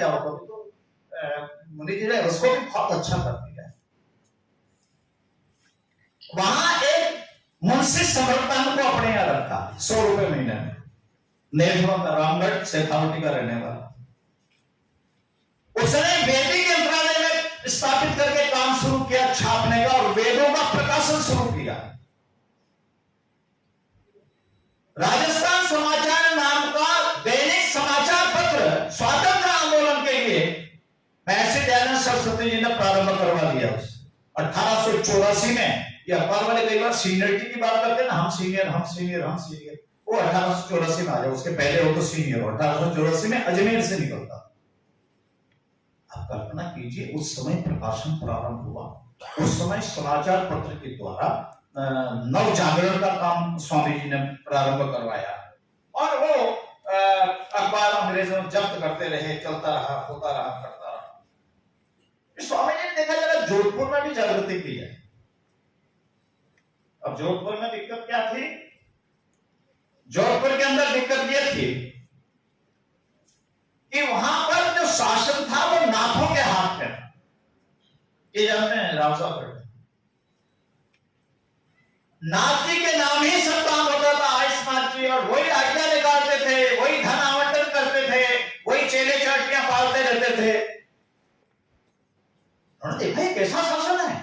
जाओ कभी तो मुनि जी ने उसको भी बहुत अच्छा कर दिया। वहां एक मुंशी समर्थन को अपने यहां रखा 100 रुपए महीने में, नेत्रवंत रामगढ़ शेखावटी का रहने वाला। उसने वैदिक यंत्रालय में स्थापित करके काम शुरू किया छापने का और वेदों का प्रकाशन शुरू किया। राजस्थान समाचार नाम का दैनिक समाचार पत्र स्वातंत्र आंदोलन के लिए महर्षि दयानंद सरस्वती जी ने प्रारंभ करवा दिया। 1884 में ये अखबार वाले कई बार सीनियरिटी की बात करते हैं ना, हम सीनियर हम सीनियर हम सीनियर, वो 1884 में आ जाए, उसके पहले हो तो सीनियर। 1884 में अजमेर से निकलता। आप कल्पना कीजिए उस समय प्रकाशन प्रारंभ हुआ, उस समय समाचार पत्र के द्वारा नव जागरण का काम स्वामी जी ने प्रारंभ करवाया और वो अखबार अंग्रेजों जब्त करते रहे, चलता रहा, होता रहा, करता रहा। स्वामी जी ने देखा जरा जोधपुर में भी जागृति की है। अब जोधपुर में दिक्कत क्या थी? जोधपुर के अंदर दिक्कत यह थी कि वहां पर जो शासन था वो नाथों के हाथ में था। ये जानते हैं राव साहब, नाथ जी के नाम ही सब काम होता था, आयुष्नाथ जी, और वही आज्ञा निकालते थे, वही धन आवंटन करते थे, वही चेले चाटियां पालते रहते थे। उन्होंने देखा ये कैसा शासन है।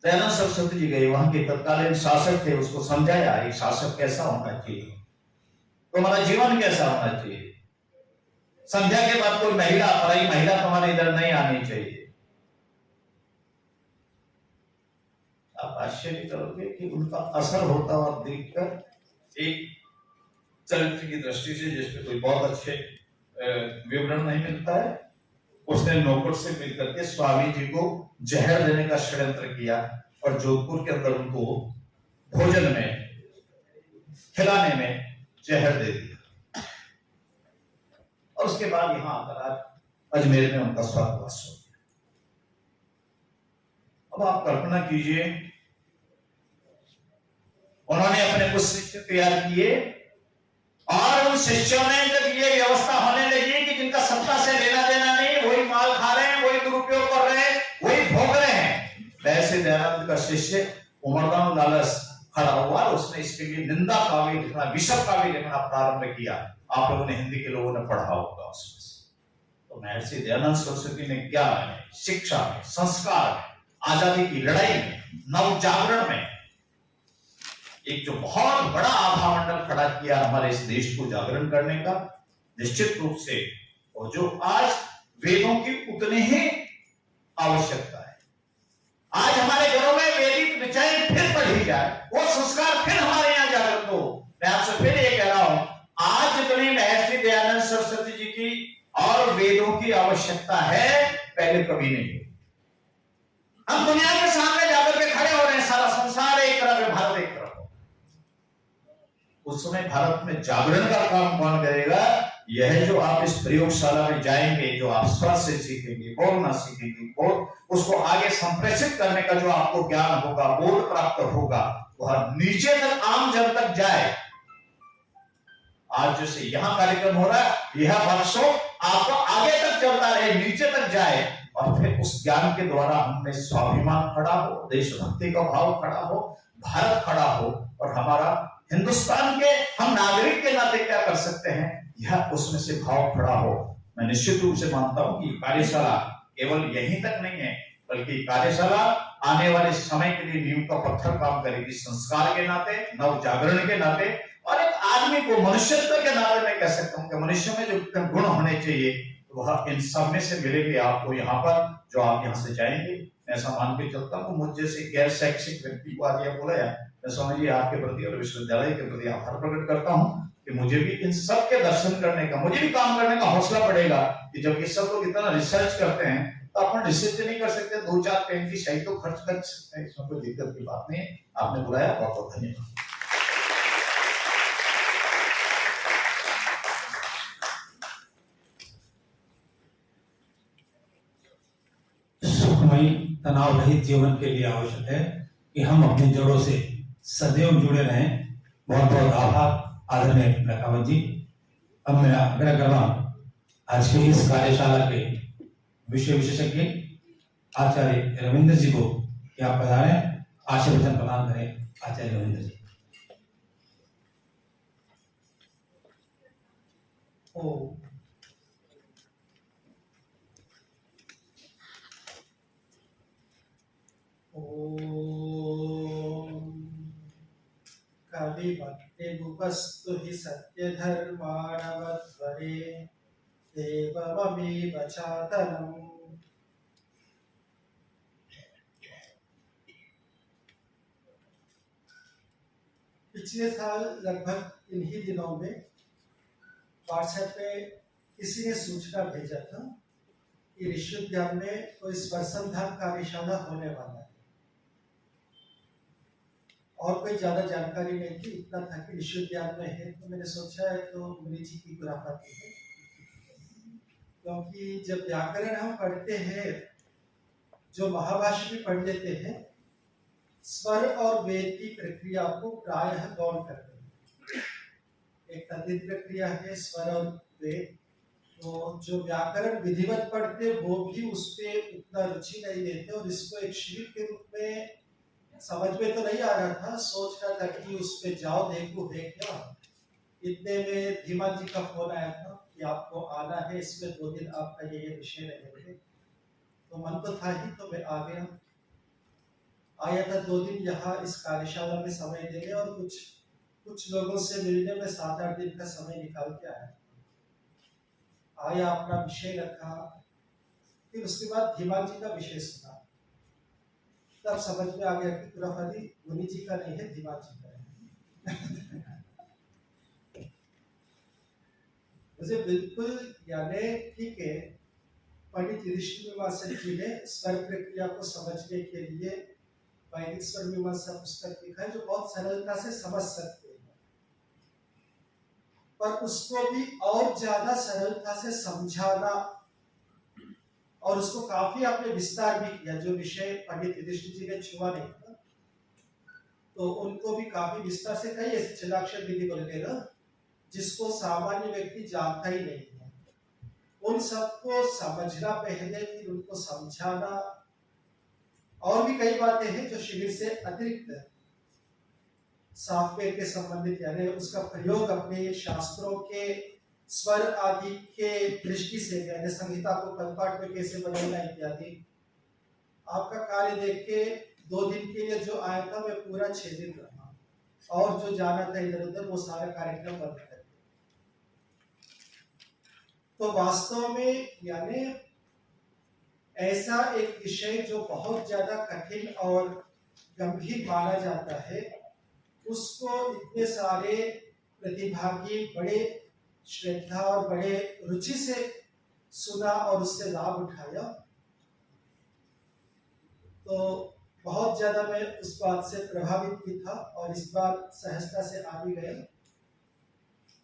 दयानंद सरस्वती जी गए, वहां के तत्कालीन शासक थे, उसको समझाया एक शासक कैसा होना चाहिए, तुम्हारा जीवन कैसा होना चाहिए। संध्या के बाद कोई महिला, पराई महिला तुम्हारे इधर नहीं आनी चाहिए। आप आश्चर्य करोगे कि उनका असर होता हुआ देखकर एक चरित्र की दृष्टि से, जिसमें कोई बहुत अच्छे विवरण नहीं मिलता है, उसने नौकर से मिलकर के स्वामी जी को जहर देने का षड्यंत्र किया और जोधपुर के अंदर उनको भोजन में खिलाने में जहर दे दिया और उसके बाद यहां आकर आज अजमेर में उनका स्वर्गवास हो गया। अब आप कल्पना कीजिए, उन्होंने अपने कुछ शिष्य तैयार किए और उन शिष्यों ने जब ये व्यवस्था होने लगी कि जिनका सत्ता से लेना देना नहीं, वही माल खा रहे हैं, वही दुरुपयोग कर रहे हैं, वही भोग रहे हैं, वैसे दयानंद का शिष्य उमरदान लालस खड़ा हुआ, उसने इसके लिए निंदा काव्य लिखना, विषय काव्य लिखना प्रारंभ किया। आप लोगों ने, हिंदी के लोगों ने पढ़ा होगा उसमें। तो महर्षि दयानंद सरस्वती ने ज्ञान में, शिक्षा में, संस्कार में, आजादी की लड़ाई में, नव जागरण में एक जो बहुत बड़ा आभा मंडल खड़ा किया हमारे इस देश को जागरण करने का, निश्चित रूप से, और जो आज वेदों की उतनी ही आवश्यकता है। आज हमारे घरों में वैदिक विचार फिर पढ़ी जाए, वो संस्कार फिर हमारे यहाँ जागृत हो। मैं आपसे फिर ये कह रहा हूं, आज जितनी महर्षि दयानंद सरस्वती जी की और वेदों की आवश्यकता है, पहले कभी नहीं हुई। हम दुनिया के सामने जाकर के खड़े हो रहे हैं, सारा संसार एक तरफ है, भारत एक तरफ। उस समय भारत में जागरण का काम कौन करेगा? यह जो आप इस प्रयोगशाला में जाएंगे, जो आप स्वर से सीखेंगे, बोलना सीखेंगे, बोल उसको आगे संप्रेषित करने का जो आपको ज्ञान होगा, बोध प्राप्त होगा, वह नीचे तक, आम जन तक जाए। आज जैसे यहां कार्यक्रम हो रहा है, यह वर्षों आपको आगे तक चलता रहे, नीचे तक जाए, और फिर उस ज्ञान के द्वारा हमें स्वाभिमान खड़ा हो, देशभक्ति का भाव खड़ा हो, भारत खड़ा हो, और हमारा हिंदुस्तान के हम नागरिक के नाते क्या कर सकते हैं, यह उसमें से भाव खड़ा हो। मैं निश्चित रूप से मानता हूं कि कार्यशाला केवल यहीं तक नहीं है, बल्कि कार्यशाला आने वाले समय के लिए नींव का पत्थर काम करेगी, संस्कार के नाते, नव जागरण के नाते, और एक आदमी को मनुष्यत्व के नाते मैं कह सकता हूं कि मनुष्य में जो गुण होने चाहिए वह इन सब में से मिलेंगे आपको यहाँ पर, जो आप यहाँ से जाएंगे। मैं ऐसा मान के चलता हूँ, मुझ जैसे गैर शैक्षिक व्यक्ति को आज यह बोला है, मैं स्वामी जी आपके प्रति और विश्वविद्यालय के प्रति आभार प्रकट करता हूँ कि मुझे भी इन सब के दर्शन करने का, मुझे भी काम करने का हौसला पड़ेगा कि जब ये सब लोग इतना रिसर्च करते हैं तो अपन रिसर्च नहीं कर सकते, 2-4 पेन की शाही तो खर्च कर सकते हैं, इसमें कोई दिक्कत की बात नहीं है। आपने बुलाया, बहुत बहुत धन्यवाद। सुखमयी तनाव रहित जीवन के लिए आवश्यक है कि हम अपनी जड़ों से सदैव जुड़े रहें। बहुत बहुत आभार आदरणीय लखावत जी। अब मैं आग्रह कर रहा हूं आज के इस कार्यशाला के विषय विशेषज्ञ आचार्य रविंद्र जी को क्या पधारे आशीर्वचन प्रदान करें। आचार्य रविंद्र जी। कविमत्तिमुपस्तु हि सत्यधर्माणवध्वरे देवममेव चातनम्। पिछले साल लगभग इन्हीं दिनों में व्हाट्सएप पे किसी ने सूचना भेजा था कि ऋषि उद्यान में कोई स्पर्शनधाम कार्यशाला होने वाला है, और कोई ज्यादा जानकारी नहीं थी। इतना था कि ऋषि उद्यान में है, तो मैंने सोचा है तो मुनि जी की खुराफाती है, क्योंकि जब व्याकरण हम पढ़ते हैं, जो महाभाष्य भी पढ़ लेते हैं, स्वर और वेद की प्रक्रिया को प्रायः गौण करते हैं। एक तद्धित प्रक्रिया है स्वर और वेद, तो जो व्याकरण विधिवत पढ़ते वो भी उस पर उतना रुचि नहीं देते, और इसको एक शिविर के रूप में समझ में तो नहीं आ रहा था। सोच रहा था कि उस पे जाओ देखो है क्या। इतने में धीमान जी का फोन आया था कि आपको आना है, इसमें 2 दिन आपका ये विषय रहेंगे। तो मन तो था ही, तो मैं आ गया। आया था 2 दिन यहाँ इस कार्यशाला में समय देने, और कुछ लोगों से मिलने में 7-8 दिन का समय निकाल के आया, अपना विषय रखा, फिर उसके बाद धीमान जी का विषय सुना। तब समझ में आ गया कि खुराफाती मुनि जी का नहीं है, धीमान जी का है। मुझे बिल्कुल यानी ठीक है, पंडित युधिष्ठिर मीमांसक जी ने स्वर प्रक्रिया को समझने के लिए वैदिक स्वर मीमांसा पुस्तक लिखा है, जो बहुत सरलता से समझ सकते हैं, पर उसको भी और ज्यादा सरलता से समझाना, और उसको काफी आपने विस्तार भी किया। जो विषय पंडित युधिष्ठिर जी ने छुआ नहीं था, तो उनको भी काफी विस्तार से कई ऐसे छंदाक्षर विधि बोलते ना, जिसको सामान्य व्यक्ति जानता ही नहीं है, उन सबको समझना पहले, फिर उनको समझाना, और भी कई बातें हैं जो शिविर से अतिरिक्त सॉफ्टवेयर के संबंधित, यानी उसका प्रयोग अपने शास्त्रों के स्वर आदि के दृष्टि से, यानी संहिता को कंठपाठ में कैसे बदलना इत्यादि। आपका कार्य देख के 2 दिन के लिए जो आया था, मैं पूरा 6 दिन रहा, और जो जाना था इधर उधर वो सारा कार्यक्रम बंद कर दिया। तो वास्तव में यानी ऐसा एक विषय जो बहुत ज्यादा कठिन और गंभीर माना जाता है, उसको इतने सारे प्रतिभागी बड़े श्रद्धा और बड़े रुचि से सुना और उससे लाभ उठाया। तो बहुत ज्यादा मैं उस बात से प्रभावित भी था, और इस बार सहजता से आ भी गया।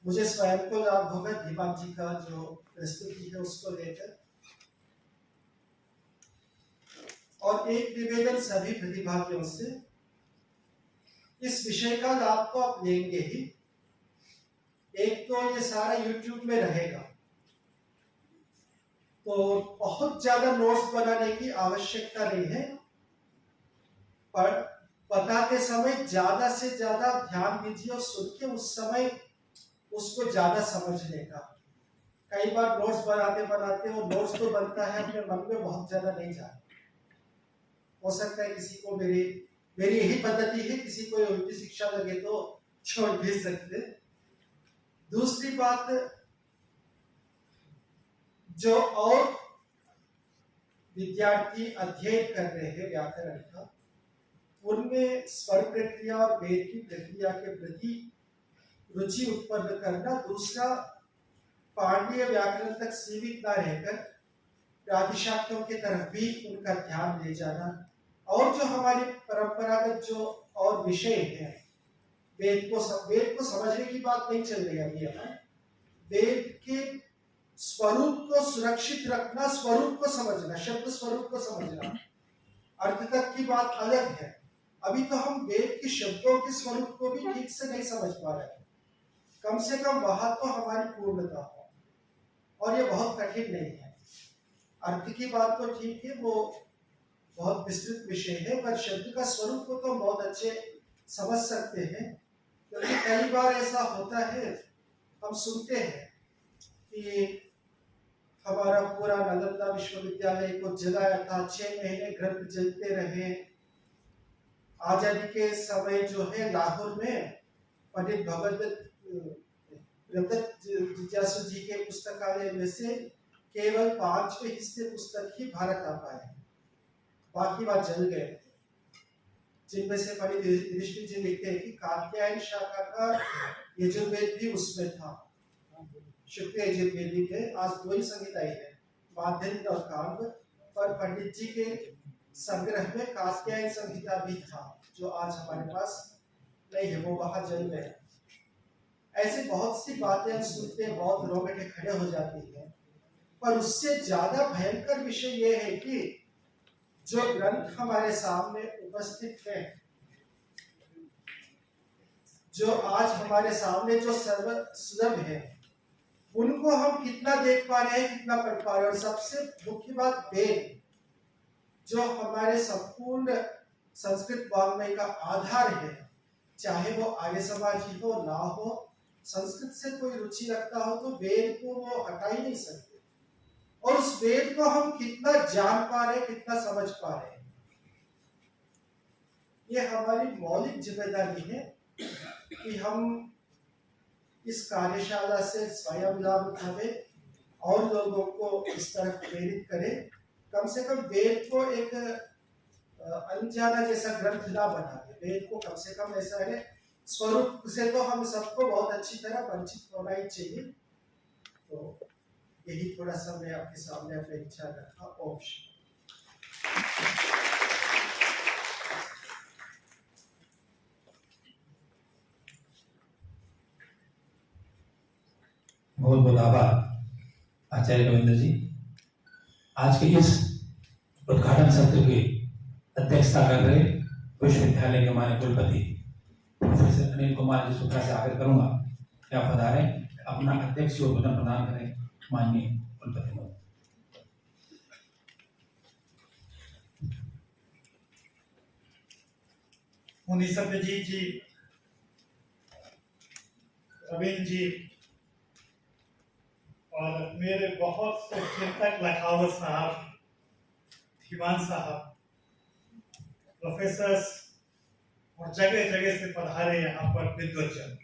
मुझे स्वयं को लाभ होगा धीमान जी का जो प्रस्तुति है उसको लेकर। और एक निवेदन सभी प्रतिभागियों से, इस विषय का लाभ तो आप लेंगे ही, एक तो ये सारा YouTube में रहेगा, तो बहुत ज्यादा नोट्स बनाने की आवश्यकता नहीं है, पर बताते समय ज्यादा से ज्यादा ध्यान दीजिए और सुन के उस समय उसको ज्यादा समझने का। कई बार नोट्स बनाते बनाते वो नोट्स तो बनता है, अपने मन में बहुत ज्यादा नहीं जाता। हो सकता है किसी को मेरी यही पद्धति है, किसी को उल्टी शिक्षा लगे तो छोड़ भी सकते। दूसरी बात, जो और विद्यार्थी अध्ययन कर रहे हैं व्याकरण का, उनमें स्वर प्रक्रिया और वेद की प्रक्रिया के प्रति रुचि उत्पन्न करना। दूसरा, पांडीय व्याकरण तक सीमित न रहकर प्रातिशाख्यों की तरफ भी उनका ध्यान ले जाना। और जो हमारे परंपरागत जो और विषय हैं, वेद को समझने की बात नहीं चल रही अभी यहाँ। वेद के स्वरूप को सुरक्षित रखना, स्वरूप को समझना, शब्द स्वरूप को समझना, अर्थ तक की बात अलग है। अभी तो हम वेद के शब्दों के स्वरूप को भी ठीक से नहीं समझ पा रहे हैं। कम से कम वहां तो हमारी पूर्णता हो, और ये बहुत कठिन नहीं है। अर्थ की बात तो ठीक है, वो बहुत विस्तृत विषय है, पर शब्द का स्वरूप को तो हम बहुत अच्छे समझ सकते हैं। क्योंकि कई बार ऐसा होता है, हम सुनते हैं कि हमारा पूरा नालंदा विश्वविद्यालय को जलाया था, 6 महीने ग्रंथ जलते रहे। आजादी के समय जो है लाहौर में पंडित भगत जिज्ञासु जी के पुस्तकालय में से केवल 5वें हिस्से पुस्तक ही भारत आ पाए, बाकी बात जल गए थे। जिनमें से पंडित युधिष्ठिर जी लिखते हैं कि कात्यायन शाखा का यजुर्वेद भी उसमें था, शुक्ल यजुर्वेदी के। आज 2 ही संहिताएं हैं, माध्यन्तर और कांग, पर पंडित जी के संग्रह में कात्यायन संहिता भी था, जो आज हमारे पास नहीं है, वो वहां जल गए। ऐसी बहुत सी बातें हम सुनते, बहुत रोंगटे खड़े हो जाती हैं। पर उससे ज्यादा भयंकर विषय ये है कि जो ग्रंथ हमारे सामने उपस्थित है, जो आज हमारे सामने जो सर्वसुलभ है, उनको हम कितना देख पा रहे हैं, कितना पढ़ पा रहे हैं। और सबसे मुख्य बात वेद, जो हमारे संपूर्ण संस्कृत वाङ्मय का आधार है, चाहे वो आर्य समाजी हो ना हो, संस्कृत से कोई रुचि रखता हो तो वेद को वो हटा ही नहीं सकते। और उस वेद को हम कितना जान पा रहे हैं, कितना समझ पा रहे हैं, ये हमारी मौलिक जिम्मेदारी है कि हम इस कार्यशाला से स्वयं लाभ उठावे और लोगों को इस तरफ प्रेरित करें। कम से कम वेद को एक अनजाना जैसा ग्रंथ ना बना दे। वेद को कम से कम ऐसा है, स्वरूप से तो हम सबको बहुत अच्छी तरह वंचित होना ही चाहिए। तो यही थोड़ा सा मैं आपके सामने अपने विचार रखा। ओम बहुत बहुत आभार आचार्य रविंद्र जी। आज के इस उद्घाटन सत्र की अध्यक्षता कर रहे विश्वविद्यालय के माननीय कुलपति प्रोफेसर अनिल कुमार जी शुक्ला से आग्रह करूंगा कि आप पधारें, अपना अध्यक्ष उद्बोधन प्रदान करें। माननीय कुलपति महोदय। मुनि सत्यजीत जी, रविंद्र जी और मेरे बहुत से चिंतक लखावत साहब, दीवान साहब, प्रोफेसर्स और जगह जगह से पधारे यहाँ पर विद्वज्जन।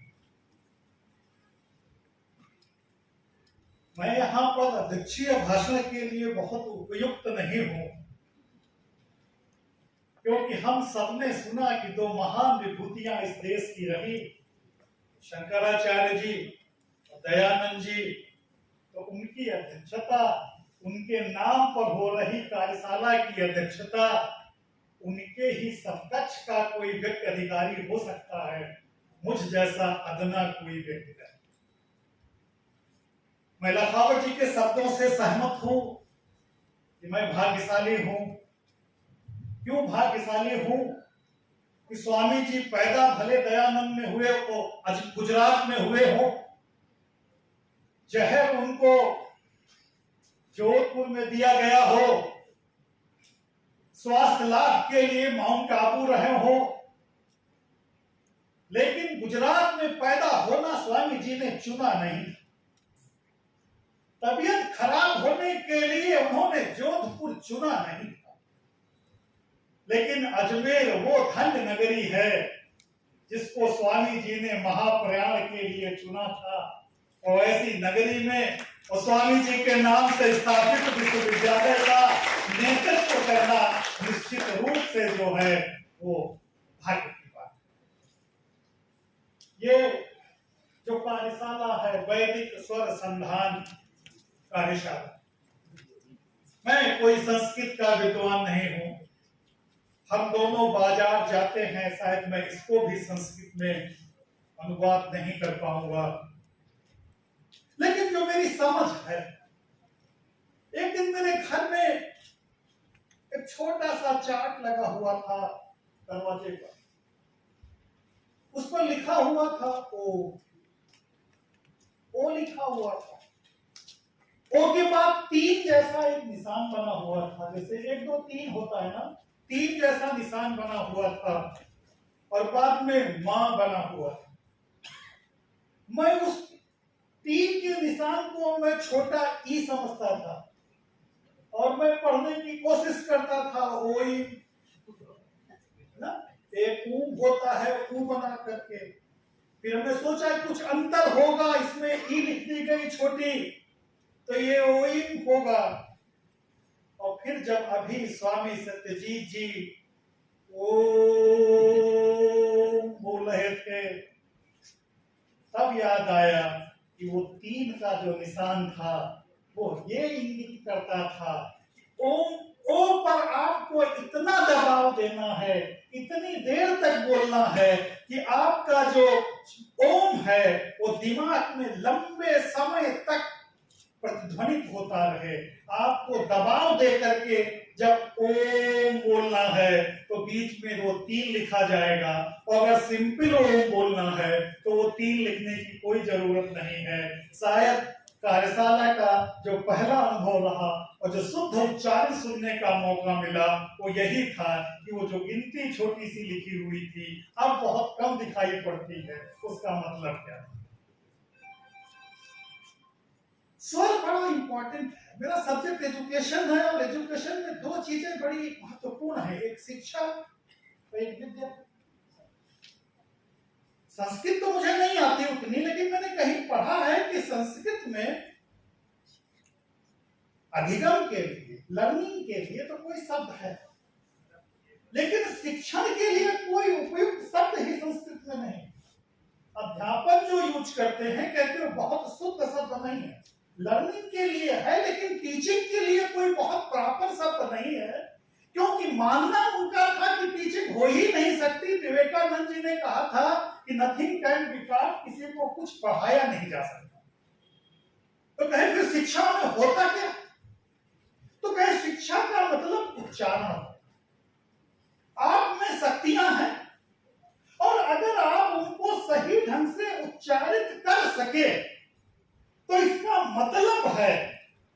मैं यहाँ पर अध्यक्षीय भाषण के लिए बहुत उपयुक्त नहीं हूँ, क्योंकि हम सबने सुना कि 2 महान विभूतियां इस देश की रही, शंकराचार्य जी और दयानंद जी। तो उनकी अध्यक्षता, उनके नाम पर हो रही कार्यशाला की अध्यक्षता उनके ही समकक्ष का कोई व्यक्ति अधिकारी हो सकता है, मुझ जैसा अदना कोई व्यक्ति नहीं। मैं लखावत जी के शब्दों से सहमत हूं कि मैं भाग्यशाली हूं। क्यों भाग्यशाली हूं कि स्वामी जी पैदा भले दयानंद में हुए हो, गुजरात में हुए हो, जहर उनको जोधपुर में दिया गया हो, स्वास्थ्य लाभ के लिए माउंट आबू रहे हो, लेकिन गुजरात में पैदा होना स्वामी जी ने चुना नहीं। तबीयत खराब होने के लिए उन्होंने जोधपुर चुना नहीं था, लेकिन अजमेर वो धन्य नगरी है जिसको स्वामी जी ने महाप्रयाण के लिए चुना था। और ऐसी नगरी में और स्वामी जी के नाम से स्थापित विश्वविद्यालय का नेतृत्व करना निश्चित रूप से जो है वो भाग्य की बात है। ये जो कार्यशाला है, वैदिक स्वर संधान कार्यशाला, मैं कोई संस्कृत का विद्वान नहीं हूं। हम दोनों बाजार जाते हैं, शायद मैं इसको भी संस्कृत में अनुवाद नहीं कर पाऊंगा, लेकिन जो मेरी समझ है, एक दिन मेरे घर में एक छोटा सा चार्ट लगा हुआ था दरवाजे पर, उस पर लिखा हुआ था ओ लिखा हुआ था। ओ के बाद 3 जैसा एक निशान बना हुआ था, जैसे 1 2 3 होता है ना, 3 जैसा निशान बना हुआ था और बाद में मां बना हुआ था। मैं उस 3 के निशान को मैं छोटा ई समझता था और मैं पढ़ने की कोशिश करता था। ओई ना, एक ऊ होता है, ऊ बना करके। फिर हमने सोचा कुछ अंतर होगा इसमें, ई लिख दी गई छोटी, तो ये ओई होगा। और फिर जब अभी स्वामी सत्यजीत जी ओम बोल रहे थे, तब याद आया कि वो 3 का जो निशान था वो ये इंगित करता था ओम। ओ पर आपको इतना दबाव देना है, इतनी देर तक बोलना है कि आपका जो ओम है वो दिमाग में लंबे समय तक प्रतिध्वनित होता रहे। आपको दबाव दे करके जब ओम बोलना है तो बीच में वो 3 लिखा जाएगा, और अगर सिंपल ओम बोलना है तो वो 3 लिखने की कोई जरूरत नहीं है। शायद कार्यशाला का जो पहला अनुभव रहा और जो शुद्ध उच्चारण सुनने का मौका मिला वो यही था कि वो जो गिनती छोटी सी लिखी हुई थी अब बहुत कम दिखाई पड़ती है। उसका मतलब क्या है? स्वर बड़ा इंपॉर्टेंट है। मेरा सब्जेक्ट एजुकेशन है और एजुकेशन में 2 चीजें बड़ी महत्वपूर्ण है, एक शिक्षा और एक विद्या। संस्कृत तो मुझे नहीं आती उतनी, लेकिन मैंने कहीं पढ़ा है कि संस्कृत में अधिगम के लिए, लर्निंग के लिए तो कोई शब्द है, लेकिन शिक्षण के लिए कोई उपयुक्त शब्द ही संस्कृत में नहीं। अध्यापन जो यूज करते हैं कहते हैं बहुत शुद्ध शब्द नहीं है। लर्निंग के लिए है लेकिन टीचिंग के लिए कोई बहुत प्रॉपर शब्द नहीं है, क्योंकि मानना उनका था कि टीचिंग हो ही नहीं सकती। विवेकानंद जी ने कहा था कि नथिंग कैन बी टॉट, किसी को कुछ पढ़ाया नहीं जा सकता। तो कहे फिर शिक्षा में होता क्या? तो कहे शिक्षा का मतलब उच्चारण। आप में शक्तियां हैं और अगर आप उनको सही ढंग से उच्चारित कर सके तो इसका मतलब है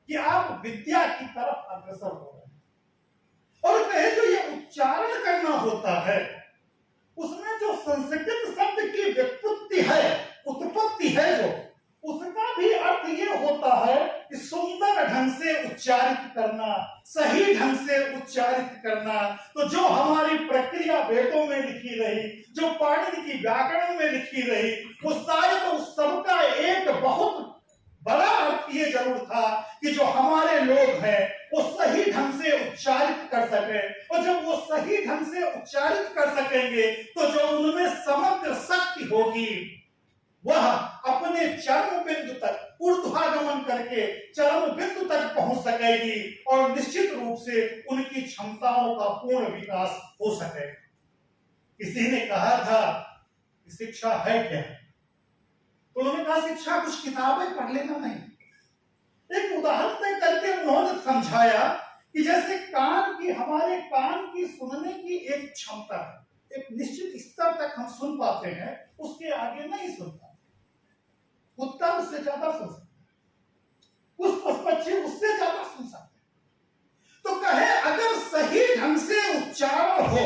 कि आप विद्या की तरफ अग्रसर हो रहे हैं। और कहे जो ये उच्चारण करना होता है उसमें जो संस्कृत शब्द की व्युत्पत्ति है, उत्पत्ति है जो, उसका भी अर्थ ये होता है कि सुंदर ढंग से उच्चारित करना, सही ढंग से उच्चारित करना। तो जो हमारी प्रक्रिया वेदों में लिखी रही, जो पाणिनि की व्याकरण में लिखी रही, वो शायद उस सबका एक बहुत बड़ा अर्थ ये जरूर था कि जो हमारे लोग हैं वो सही ढंग से उच्चारित कर सके, और जब वो सही ढंग से उच्चारित कर सकेंगे तो जो उनमें समग्र शक्ति होगी वह अपने चरम बिंदु तक ऊर्ध्वागमन करके चरम बिंदु तक पहुंच सकेगी और निश्चित रूप से उनकी क्षमताओं का पूर्ण विकास हो सकेगा। किसी ने कहा था कि शिक्षा है क्या? तो उन्होंने कहा शिक्षा कुछ किताबें पढ़ लेना नहीं। एक उदाहरण दे करके उन्होंने समझाया कि जैसे हमारे कान की सुनने की एक क्षमता है, एक निश्चित स्तर तक हम सुन पाते हैं, उसके आगे नहीं सुनता। कुत्ता उससे ज्यादा सुन सकता है, कुछ पशु-पक्षी उससे ज्यादा सुन सकते हैं। तो कहे अगर सही ढंग से उच्चारण हो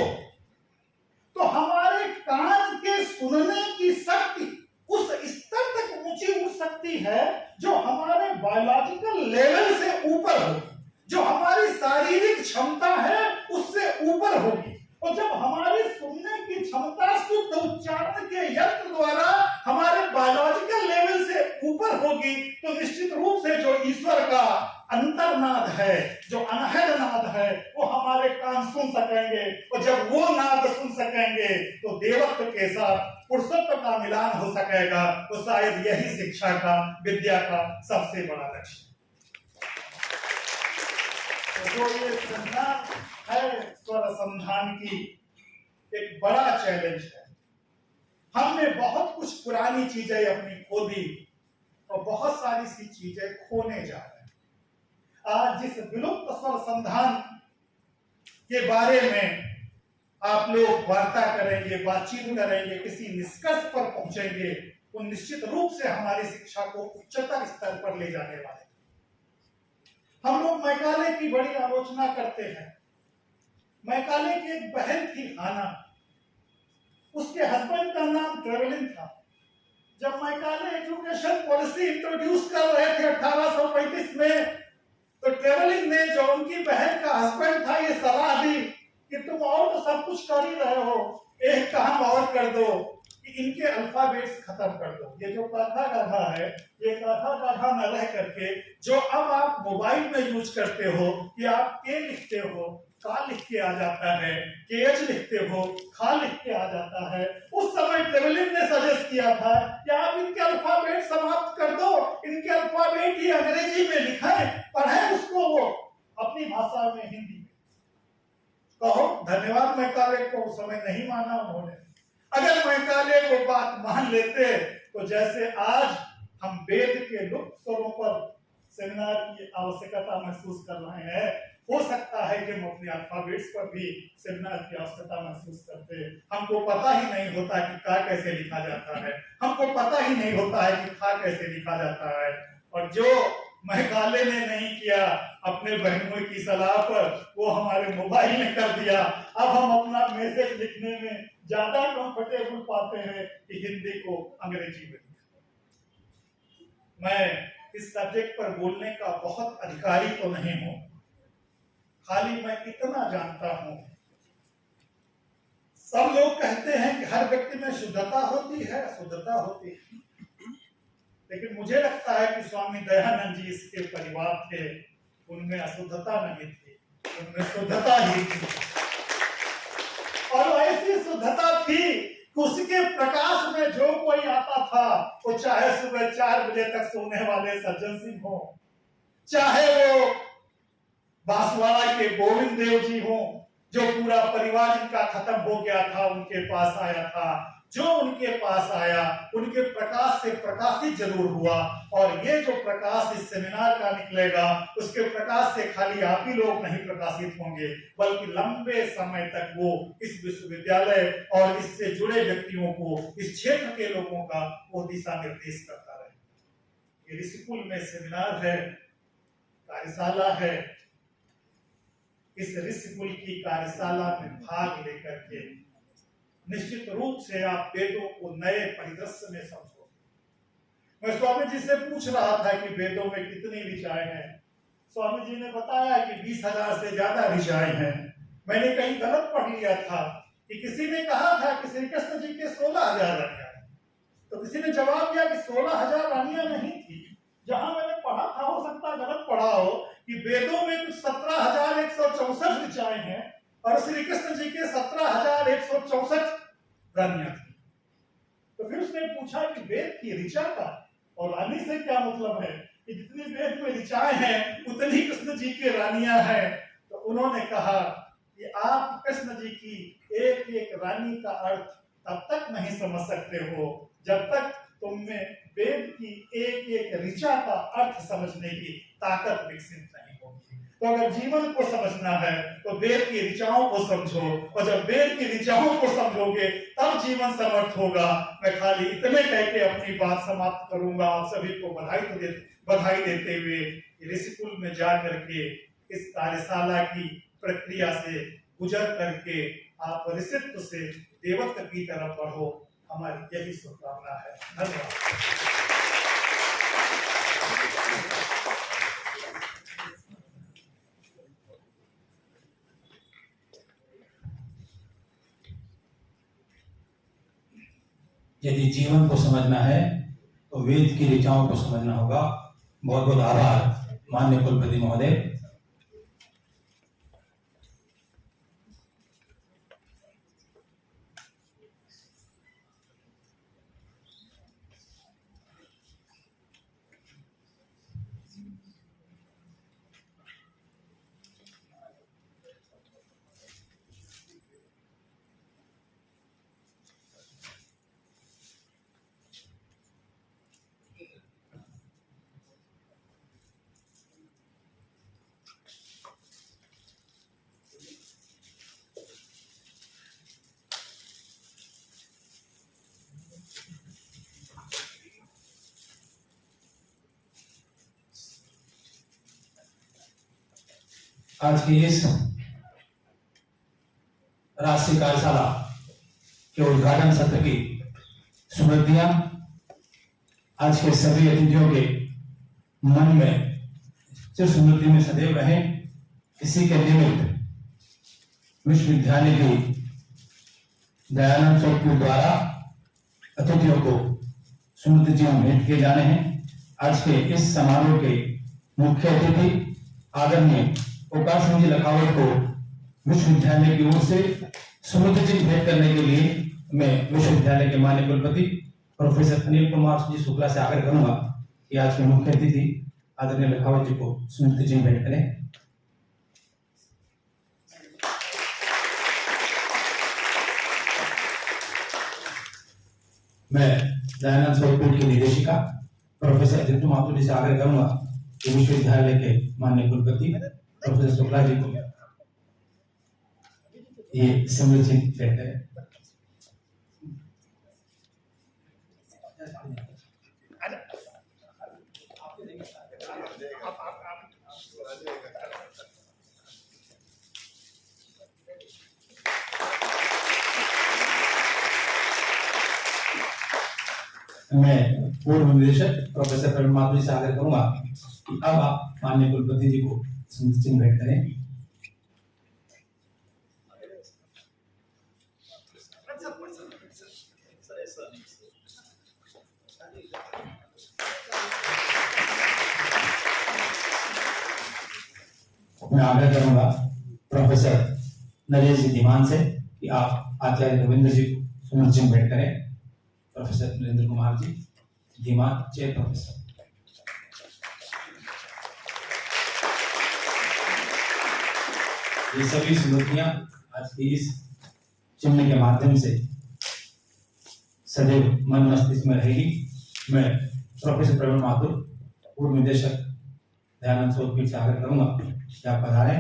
तो हमारे कान के सुनने की शक्ति उस स्तर तक ऊंची उठ सकती है जो हमारे बायोलॉजिकल लेवल से ऊपर होगी, जो हमारी शारीरिक क्षमता है उससे ऊपर होगी। और जब हमारी सुनने की क्षमता शुद्ध उच्चारण के यंत्र द्वारा हमारे बायोलॉजिकल लेवल से ऊपर होगी तो निश्चित रूप से जो ईश्वर का अंतर्नाद है, जो अनहद नाद है, वो हमारे कान सुन सकेंगे। और जब वो नाद सुन सकेंगे तो देवत्व के साथ पुरुषत्व का मिलान हो सकेगा। तो शायद यही शिक्षा का, विद्या का सबसे बड़ा लक्ष्य है। तो जो ये संधान है स्वर संधान की एक बड़ा चैलेंज है। हमने बहुत कुछ पुरानी चीजें अपनी खो दी और बहुत सारी सी चीजें खोने जा रहे हैं। आज जिस विलुप्त स्वर संधान के बारे में आप लोग वार्ता करेंगे, बातचीत करेंगे, किसी निष्कर्ष पर पहुंचेंगे, वो निश्चित रूप से हमारी शिक्षा को उच्चतर स्तर पर ले जाने वाले। लोग मैकाले की बड़ी आलोचना करते हैं। मैकाले की एक बहन थी हाना, उसके हस्बैंड का नाम ट्रेवलिन था। जब मैकाले एजुकेशन पॉलिसी इंट्रोड्यूस कर रहे थे 1835 में, तो ट्रेवलिन ने जो उनकी बहन का हस्बैंड था ये सलाह दी कि तुम और तो सब कुछ कर ही रहे हो, एक काम और कर दो कि इनके अल्फाबेट्स खत्म कर दो। ये जो काथा गाथा है, ये काथा गाथा न रह करके जो अब आप मोबाइल में यूज करते हो कि आप के लिखते हो का लिख के आ जाता है, के एच लिखते हो खा लिख के आ जाता है, उस समय ट्रेवलिन ने सजेस्ट किया था कि आप इनके अल्फाबेट समाप्त कर दो, इनके अल्फाबेट ही अंग्रेजी में लिखें, पढ़ें उसको वो अपनी भाषा में, हिंदी में। कहो धन्यवाद मैकाले को, उस समय नहीं माना उन्होंने। अगर मैकाले को बात मान लेते तो जैसे आज हम वेद के लुप्त स्वरों पर सेमिनार की आवश्यकता महसूस कर रहे हैं, हो सकता है कि हम अपने अल्फाबेट्स पर भी सेमिनार की आवश्यकता महसूस करते। हमको पता ही नहीं होता कि का कैसे लिखा जाता है, हमको पता ही नहीं होता है कि खा कैसे लिखा जाता है। और जो मैकाले ने नहीं किया अपने बहनों की सलाह पर, वो हमारे मोबाइल ने कर दिया। अब हम अपना मैसेज लिखने में ज्यादा कंफर्टेबल पाते हैं कि हिंदी को अंग्रेजी में। मैं इस सब्जेक्ट पर बोलने का बहुत अधिकारी तो नहीं हूं, खाली मैं इतना जानता हूं, सब लोग कहते हैं कि हर व्यक्ति में शुद्धता होती है, अशुद्धता होती है, लेकिन मुझे लगता है कि स्वामी दयानंद जी इसके परिवार थे, उनमें अशुद्धता नहीं थी, उनमें शुद्धता ही थी। और ऐसी शुद्धता थी कि उसके प्रकाश में जो कोई आता था, वो चाहे सुबह 4 बजे तक सोने वाले सज्जन सिंह हो, चाहे वो बांसवाड़ा के गोविंद देव जी हो, जो पूरा परिवार जिनका खत्म हो गया था उनके पास आया था, जो उनके पास आया उनके प्रकाश से प्रकाशित जरूर हुआ। और ये जो प्रकाश इस सेमिनार का निकलेगा, उसके प्रकाश से खाली आप ही लोग नहीं प्रकाशित होंगे, बल्कि लंबे समय तक वो इस विश्वविद्यालय और इससे जुड़े व्यक्तियों को, इस क्षेत्र के लोगों का वो दिशा निर्देश करता रहे। ये ऋषिकुल में सेमिनार है, कार्यशाला है। इस ऋषिकुल की कार्यशाला में भाग लेकर के निश्चित रूप से आप वेदों को नए परिदृश्य में समझो। मैं स्वामी जी से पूछ रहा था कि वेदों में कितनी ऋचाएं हैं। स्वामी जी ने बताया कि 20,000 से ज्यादा ऋचाएं हैं। मैंने कहीं गलत पढ़ लिया था कि किसी ने कहा था कि श्री कृष्ण जी के 16,000 रानियां, तो किसी ने जवाब दिया कि 16,000 रानियां नहीं थी। जहां मैंने पढ़ा था, हो सकता गलत पढ़ा हो, कि वेदों में कुछ 17,164 ऋचाएं हैं और श्री कृष्ण जी के 17,164 रानियां थी। तो फिर उसने पूछा कि वेद की ऋचा का और रानी से क्या मतलब है, कि जितनी वेद में ऋचाएं हैं उतनी कृष्ण जी की रानियां हैं। तो उन्होंने कहा कि आप कृष्ण जी की एक एक रानी का अर्थ तब तक नहीं समझ सकते हो जब तक तुमने वेद की एक एक ऋचा का अर्थ समझने की ताकत विकसित नहीं होगी। तो अगर जीवन को समझना है तो वेद की ऋचाओं को समझो, और जब वेद की ऋचाओं को समझोगे तब जीवन समर्थ होगा। मैं खाली इतने कह के अपनी बात समाप्त करूंगा। आप सभी को बधाई देते हुए ऋषिकुल में जा करके इस कार्यशाला की प्रक्रिया से गुजर करके आप ऋषित्व से देवत्व की तरफ बढ़ो, हमारी यही शुभकामना है। धन्यवाद। यदि जीवन को समझना है तो वेद की ऋचाओं को समझना होगा। बहुत बहुत आभार माननीय कुलपति महोदय। आज की इस राष्ट्रीय कार्यशाला के उद्घाटन सत्र की स्मृतियां आज के सभी अतिथियों के मन में स्मृति में सदैव रहे। इसी के निमित्त विश्वविद्यालय की दयानंद चौक द्वारा अतिथियों को स्मृति चिन्ह भेंट किए जाने हैं। आज के इस समारोह के मुख्य अतिथि आदरणीय ओंकार सिंह जी लखावत को विश्वविद्यालय की ओर से स्मृति चिन्ह भेंट करने के लिए मैं विश्वविद्यालय के माननीय कुलपति प्रोफेसर अनिल कुमार जी शुक्ला से आग्रह करूंगा कि आज के मुख्य अतिथि आदरणीय लखावत जी को स्मृति चिन्ह भेंट करें। मैं दयानंद स्वरूप की निदेशिका प्रोफेसर जितू माथुर जी से आग्रह करूंगा कि विश्वविद्यालय के माननीय कुलपति प्रोफेसर शुक्ला जी को ये स्मृति चिन्ह भेंट करें। मैं पूर्व निदेशक प्रोफेसर प्रवीण माथुर से आग्रह करूंगा कि अब आप माननीय कुलपति जी को स्मृति चिन्ह भेंट करें। मैं आग्रह करूंगा प्रोफेसर नरेश जी धीमान से कि आप आचार्य रविंद्र जी को स्मृति चिन्ह भेंट करें। Professor Narendra Kumar ji Dhiman, chair professor. ये सभी स्मृतियां आज की इस चिन्ह के माध्यम से सदैव मन मस्तिष्क में रहेगी। मैं प्रोफेसर प्रवीण माथुर पूर्व निदेशक दयानंद स्वरूप से आग्रह करूंगा कि आप पधारें।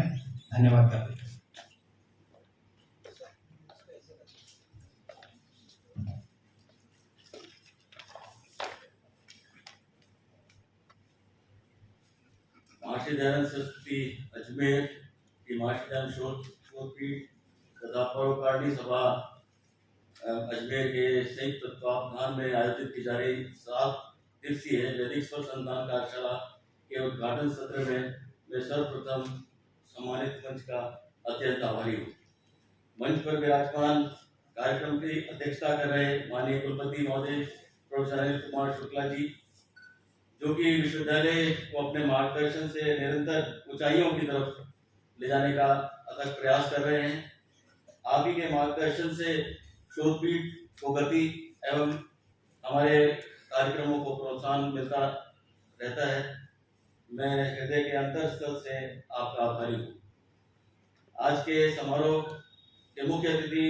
धन्यवाद करते हैं। महर्षि दयानंद सरस्वती अजमेर की महर्षि दयानंद शोधपीठ तथा परोपकारिणी सभा अजमेर के संयुक्त तत्वावधान में आयोजित की जा रही 7 दिवसीय वैदिक स्वर संधान कार्यशाला के उद्घाटन सत्र में मैं सर्वप्रथम सम्मानित मंच का अत्यंत आभारी हूँ। मंच पर विराजमान कार्यक्रम की अध्यक्षता कर रहे माननीय कुलपति महोदय प्रोफेसर अनिल कुमार शुक्ला जी, जो कि विश्वविद्यालय को अपने मार्गदर्शन से निरंतर ऊंचाइयों की तरफ ले जाने का अथक प्रयास कर रहे हैं। आप ही के मार्गदर्शन से शोधपीठ को गति एवं हमारे कार्यक्रमों को प्रोत्साहन मिलता रहता है। मैं हृदय के अंतःस्थल से आपका आभारी हूँ। आज के समारोह के मुख्य अतिथि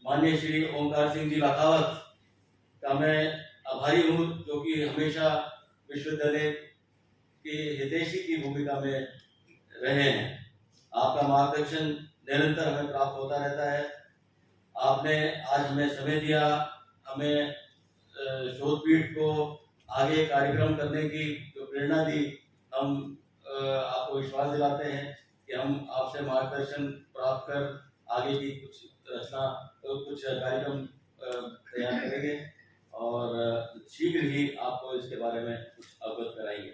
माननीय श्री ओंकार सिंह जी लखावत का मैं आभारी हूँ, जो कि हमेशा विश्वविद्यालय की हितैषी की भूमिका में रहे हैं। आपका मार्गदर्शन निरंतर हमें प्राप्त होता रहता है। आपने आज हमें समय दिया, हमें शोधपीठ को आगे कार्यक्रम करने की जो प्रेरणा दी। हम आपको विश्वास दिलाते हैं कि हम आपसे मार्गदर्शन प्राप्त कर आगे की कुछ रचना कुछ कार्यक्रम तैयार करेंगे और शीघ्र ही आपको इसके बारे में कुछ अवगत कराएंगे।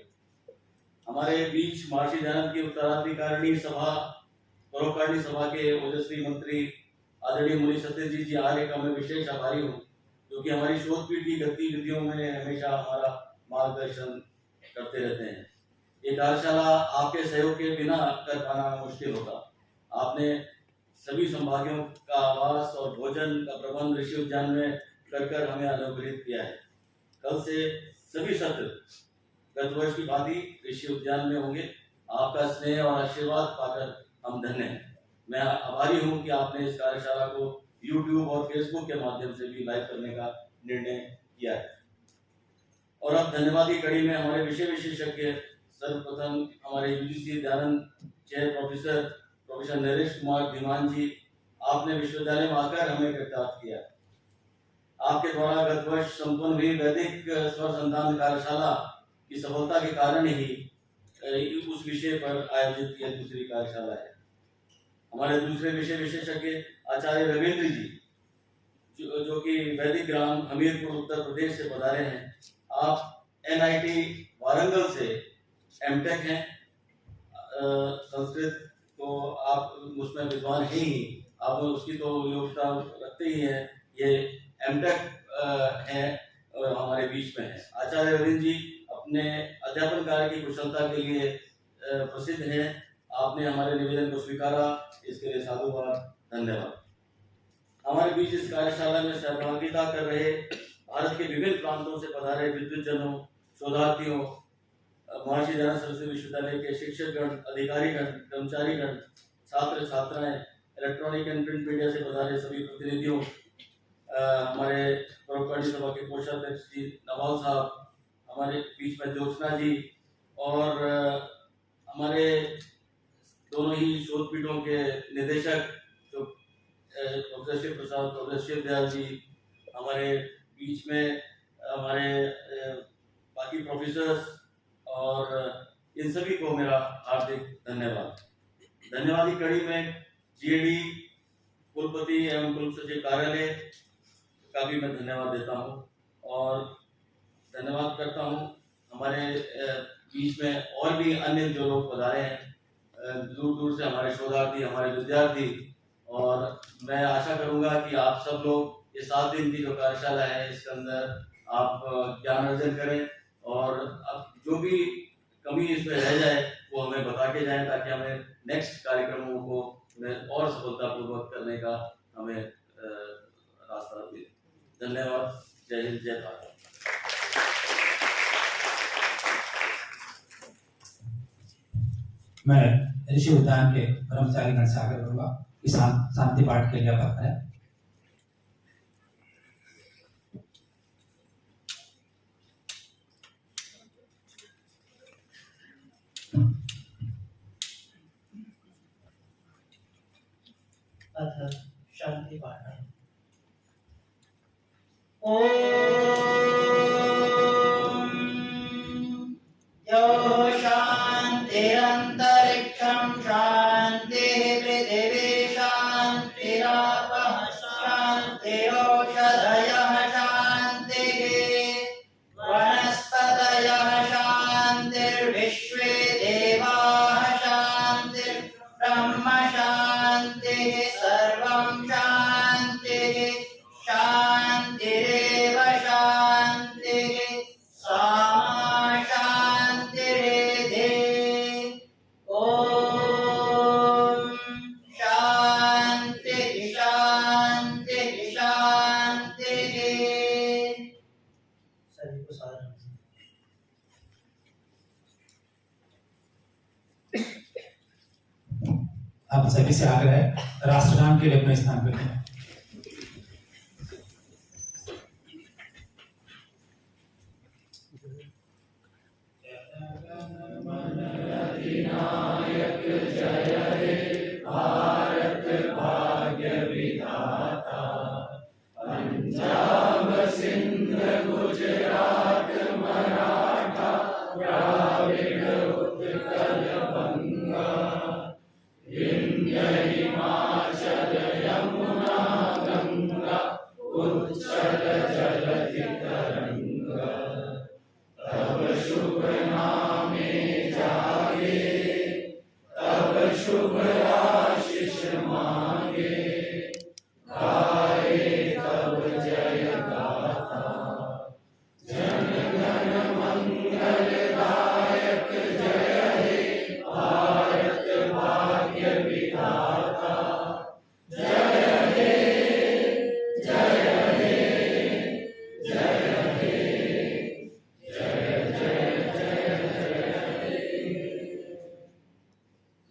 हमारे बीच महर्षि दयानंद की उत्तराधिकारिणी सभा परोपकारिणी सभा के ओजस्वी मंत्री आदरणीय मुनि सत्यजीत जी आर्य का मैं विशेष आभारी हूँ, जो कि हमारी शोधपीठ की गतिविधियों में हमेशा हमारा मार्गदर्शन करते रहते हैं। ये कार्यशाला आपके सहयोग के बिना कर पाना मुश्किल होता। आपने सभी संभागियों का आवास और भोजन का प्रबंध ऋषि उद्यान में कर हमें अनुग्रहित किया है। कल से सभी सत्र गत वर्ष की भांति ऋषि उद्यान में होंगे। आपका स्नेह और आशीर्वाद पाकर हम धन्य हैं। मैं आभारी हूं कि आपने इस कार्यशाला को YouTube और Facebook के माध्यम से भी लाइव करने का निर्णय किया है। और अब धन्यवाद की कड़ी में हमारे विषय विशेषज्ञ सर्वप्रथम हमारे UGC Dayanand chair professor Naresh Kumar Dhiman ji, आपने विश्वविद्यालय में आकर हमें कृतार्थ किया। आपके द्वारा गत वर्ष संपन्न हुई वैदिक स्वर संधान कार्यशाला की सफलता के कारण ही उस विषय पर आयोजित यह दूसरी कार्यशाला है। हमारे दूसरे विषय विशेषज्ञ आचार्य रविंद्र जी जो कि वैदिक ग्राम हमीरपुर उत्तर प्रदेश से पधारे हैं। आप NIT वारंगल से M.Tech हैं, संस्कृत तो आप उसमें विद्वान हैं ही, आप उसकी तो योग्यता रखते ही हैं। ये M.Tech हैं हमारे बीच में है। आचार्य रविंद्र जी अपने अध्यापन कार्य की कुशलता के लिए प्रसिद्ध हैं। आपने हमारे निवेदन को स्वीकारा, इसके लिए साधुवाद, धन्यवाद। हमारे बीच इस कार्यशाला में सहभागिता कर रहे भारत के विभिन्न प्रांतों से पधारे विद्वज्जनों, शोधार्थियों, महर्षि दयानंद सरस्वती विश्वविद्यालय के शिक्षकगण, अधिकारीगण, कर्मचारीगण, छात्र छात्राएं, इलेक्ट्रॉनिक एंड प्रिंट मीडिया से पधारे सभी प्रतिनिधियों, हमारे परोपकारी सभा के कोषाध्यक्ष जी नवाल साहब, हमारे बीच में ज्योत्सना जी और हमारे दोनों ही शोध पीठों के निदेशक जो प्रोफेसर शिव प्रसाद, प्रोफेसर शिव दयाल जी, हमारे बीच में हमारे बाकी प्रोफेसर्स और इन सभी को मेरा हार्दिक धन्यवाद। धन्यवाद की कड़ी में GAD कुलपति एवं कुल सचिव कार्यालय का भी मैं धन्यवाद देता हूं और धन्यवाद करता हूं हमारे बीच में और भी अन्य जो लोग पधारे हैं दूर दूर से, हमारे शोधार्थी, हमारे विद्यार्थी, और मैं आशा करूंगा कि आप सब लोग ये 7 दिन की जो कार्यशाला है इसके अंदर आप ज्ञान अर्जन करें और अब जो भी कमी इसमें रह जाए वो हमें बता के जाएं ताकि हमें नेक्स्ट कार्यक्रमों को और सफलतापूर्वक करने का हमें रास्ता दे। धन्यवाद। जय हिंद, जय भारत। मैं ऋषि उद्यान के कर्मचारी गण से आग्रह करूंगा कि शांति पाठ के लिए आप है। अथ शांति पाठ। यो शान्तिरन्तरिक्षं शान्तिः पृथिवी शान्तिरापः शान्तिरोषधयः शान्तिः वनस्पतयः शान्तिर्विश्वे देवाः शान्तिर्ब्रह्म शान्तिः सर्वं शान्तिः शान्तिरेव शान्तिः सामा शान्तिरेधि। ॐ शान्तिः शान्तिः शान्तिः। सभी को साधन। आप सभी से आग्रह है राष्ट्रगान के लिए अपना स्थान पर लें।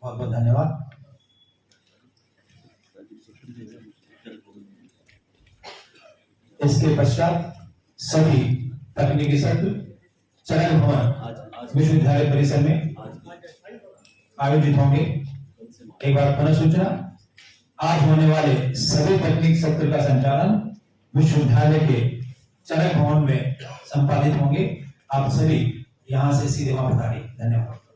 बहुत बहुत धन्यवाद। इसके पश्चात सभी तकनीकी सत्र चरण भवन विश्वविद्यालय परिसर में आयोजित होंगे। एक बार पुनः सूचना, आज होने वाले सभी तकनीक सत्र का संचालन विश्वविद्यालय के चरण भवन में संपादित होंगे। आप सभी यहाँ से सीधे वहां पधारिए। धन्यवाद।